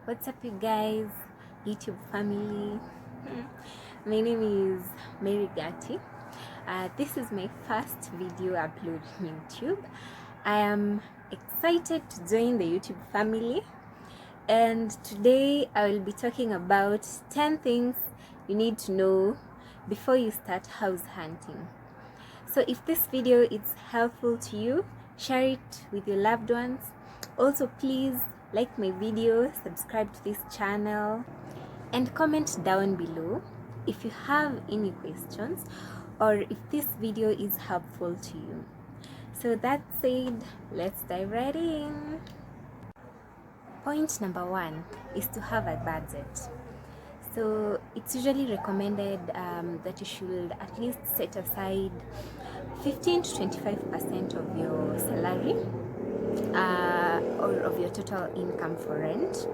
What's up, you guys? YouTube family. My name is Mary Gatti. This is my first video upload on YouTube. I am excited to join the YouTube family, and today I will be talking about 10 things you need to know before you start house hunting. So if this video is helpful to you, share it with your loved ones. Also, please like my video, subscribe to this channel, and comment down below if you have any questions or if this video is helpful to you. So that said, let's dive right in. Point number 1 is to have a budget. So it's usually recommended that you should at least set aside 15 to 25% of your salary or of your total income for rent.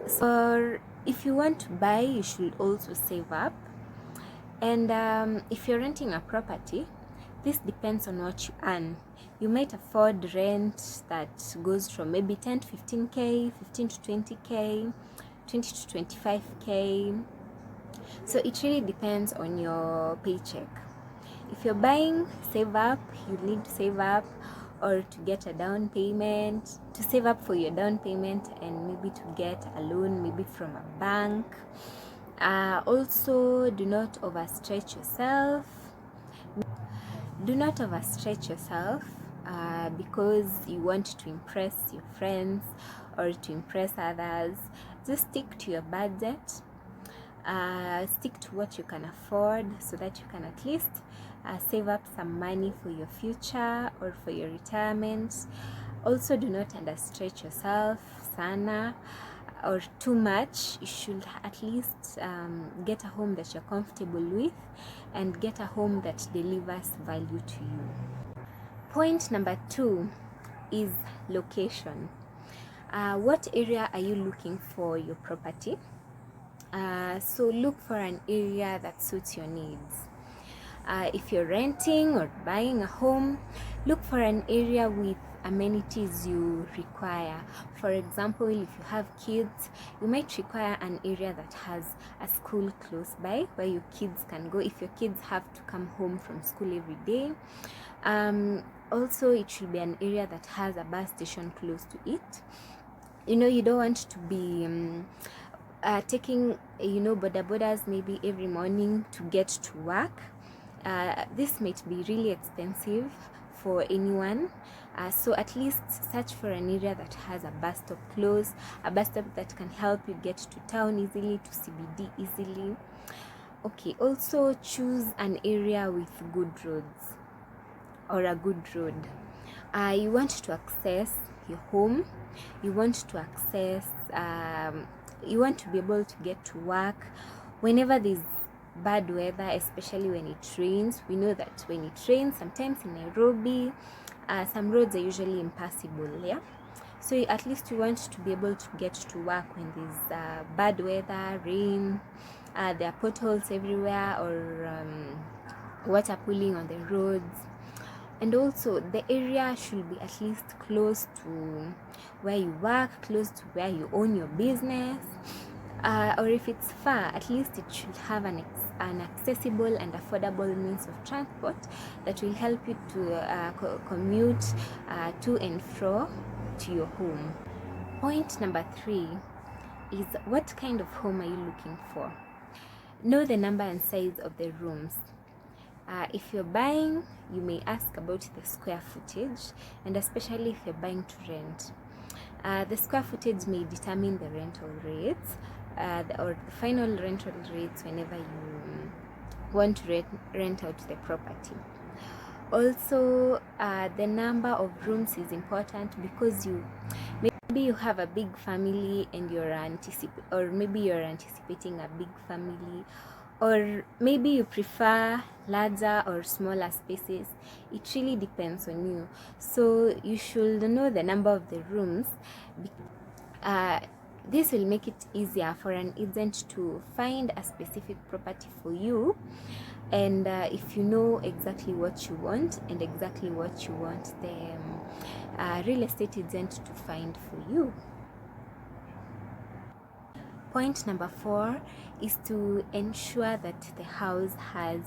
So if you want to buy, you should also save up. And if you're renting a property, this depends on what you earn. You might afford rent that goes from maybe 10 to 15k, 15 to 20k, 20 to 25k. So it really depends on your paycheck. If you're buying, save up. You need to save up or to get a down payment, to save up for your down payment and maybe to get a loan, maybe from a bank. Also, do not overstretch yourself. Because you want to impress your friends or to impress others. Just stick to your budget. Stick to what you can afford so that you can at least save up some money for your future or for your retirement. Also, do not understretch yourself sana or too much. You should at least get a home that you're comfortable with and get a home that delivers value to you. Point number 2 is location. What area are you looking for your property? So look for an area that suits your needs. If you're renting or buying a home, look for an area with amenities you require. For example, if you have kids, you might require an area that has a school close by where your kids can go if your kids have to come home from school every day. Also, it should be an area that has a bus station close to it. You don't want to be taking bodabodas maybe every morning to get to work. This might be really expensive for anyone, so at least search for an area that has a bus stop close, a bus stop that can help you get to town easily, to CBD easily. Okay, also choose an area with good roads or a good road. You want to access your home, you want to access you want to be able to get to work whenever there's bad weather, especially when it rains. We know that when it rains, sometimes in Nairobi, some roads are usually impassable, yeah? So at least you want to be able to get to work when there's bad weather, rain, there are potholes everywhere or water pooling on the roads. And also the area should be at least close to where you work, close to where you own your business, or if it's far, at least it should have an accessible and affordable means of transport that will help you to commute to and fro to your home. Point number 3 is, what kind of home are you looking for? Know the number and size of the rooms. If you're buying, you may ask about the square footage, and especially if you're buying to rent. The square footage may determine the rental rates or the final rental rates whenever you want to rent out the property. Also, the number of rooms is important because maybe you have a big family and maybe you're anticipating a big family, or maybe you prefer larger or smaller spaces. It really depends on you. So you should know the number of the rooms. This will make it easier for an agent to find a specific property for you. And if you know exactly what you want and exactly what you want the real estate agent to find for you. Point number 4 is to ensure that the house has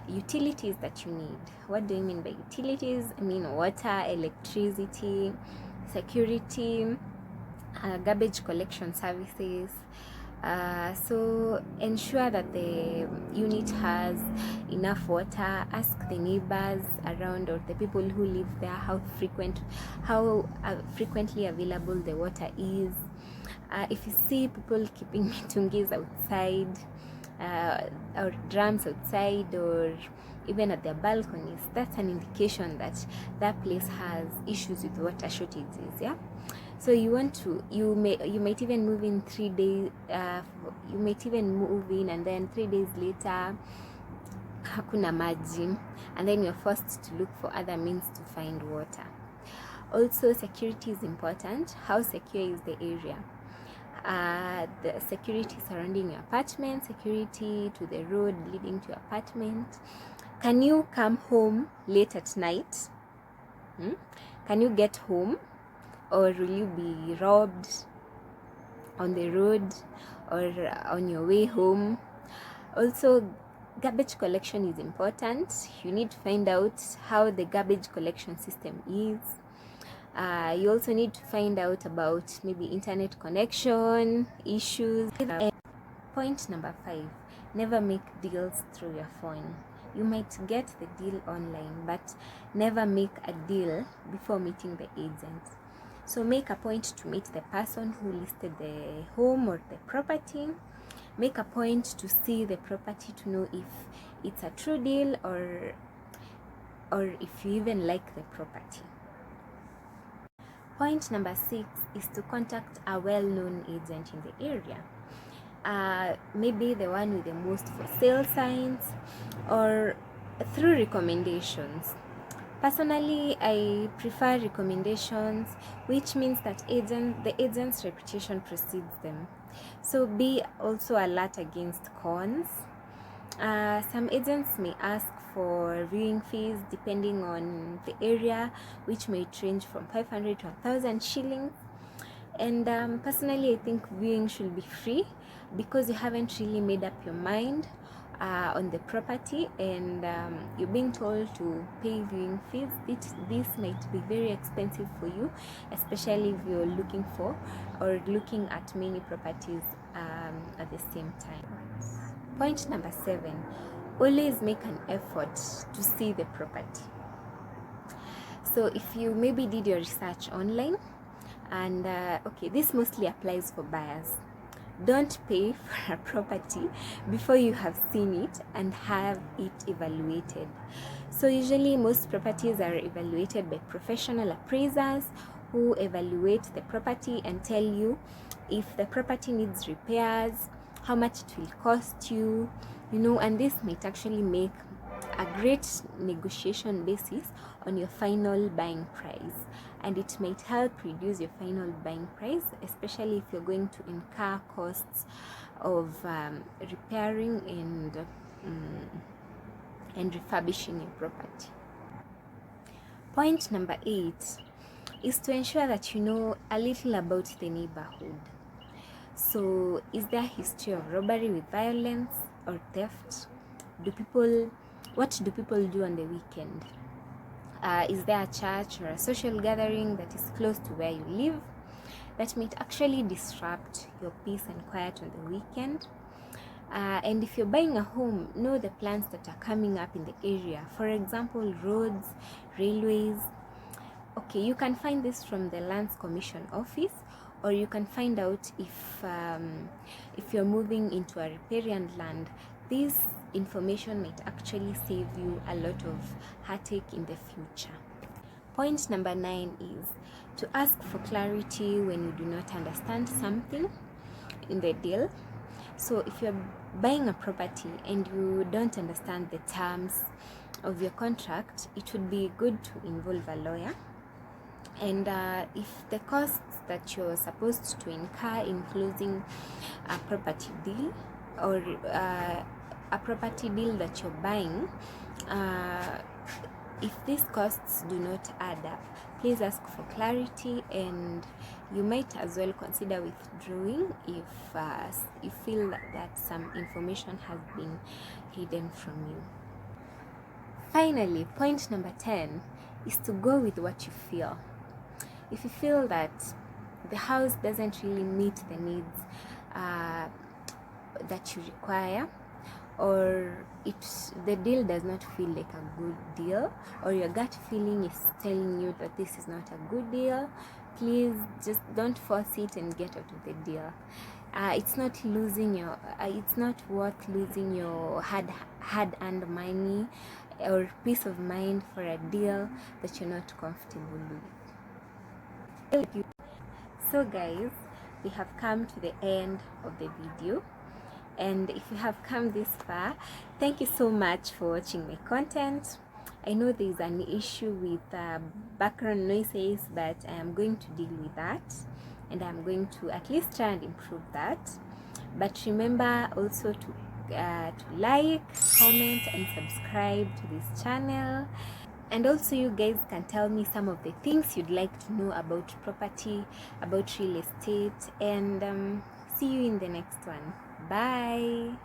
utilities that you need. What do I mean by utilities? I mean water, electricity, security, garbage collection services. So ensure that the unit has enough water. Ask the neighbors around or the people who live there how frequently available the water is. If you see people keeping mitungis outside, or drums outside, or even at their balconies, that's an indication that that place has issues with water shortages. Yeah. So you might even move in 3 days. You might even move in, and then 3 days later, hakuna maji, and then you're forced to look for other means to find water. Also, security is important. How secure is the area? The security surrounding your apartment, security to the road leading to your apartment. Can you come home late at night? Can you get home, or will you be robbed on the road or on your way home? Also, garbage collection is important. You need to find out how the garbage collection system is. You also need to find out about maybe internet connection issues. Point number 5, never make deals through your phone. You might get the deal online, but never make a deal before meeting the agent. So make a point to meet the person who listed the home or the property. Make a point to see the property to know if it's a true deal or if you even like the property. Point number 6 is to contact a well-known agent in the area. Maybe the one with the most for sale signs, or through recommendations. Personally, I prefer recommendations, which means that the agent's reputation precedes them. So be also alert against cons. Some agents may ask for viewing fees depending on the area, which may range from 500 to 1,000 shillings. And personally, I think viewing should be free because you haven't really made up your mind on the property, and you're being told to pay viewing fees. This might be very expensive for you, especially if you're looking for or looking at many properties at the same time. Point number 7, always make an effort to see the property. So if you maybe did your research online, and okay, this mostly applies for buyers. Don't pay for a property before you have seen it and have it evaluated. So usually most properties are evaluated by professional appraisers who evaluate the property and tell you if the property needs repairs, how much it will cost you, and this might actually make a great negotiation basis on your final buying price, and it might help reduce your final buying price, especially if you're going to incur costs of repairing and refurbishing your property. Point number 8 is to ensure that you know a little about the neighborhood. So, is there a history of robbery with violence or theft? What do people do on the weekend? Is there a church or a social gathering that is close to where you live that might actually disrupt your peace and quiet on the weekend? And if you're buying a home, know the plans that are coming up in the area. For example, roads, railways. Okay, you can find this from the Lands Commission office, or you can find out if you're moving into a riparian land. This information might actually save you a lot of heartache in the future. Point number 9 is to ask for clarity when you do not understand something in the deal. So if you're buying a property and you don't understand the terms of your contract, it would be good to involve a lawyer. And if the costs that you're supposed to incur in closing a property deal, or a property deal that you're buying, If these costs do not add up, please ask for clarity, and you might as well consider withdrawing if you feel that some information has been hidden from you. Finally, point number 10 is to go with what you feel. If you feel that the house doesn't really meet the needs that you require, or the deal does not feel like a good deal, or your gut feeling is telling you that this is not a good deal, please just don't force it and get out of the deal. It's not worth losing your hard-earned money or peace of mind for a deal that you're not comfortable with. So guys, we have come to the end of the video, and if you have come this far, thank you so much for watching my content. I know there is an issue with background noises, but I am going to deal with that, and I'm going to at least try and improve that. But remember also to like, comment and subscribe to this channel. And also you guys can tell me some of the things you'd like to know about property, about real estate, and see you in the next one. Bye.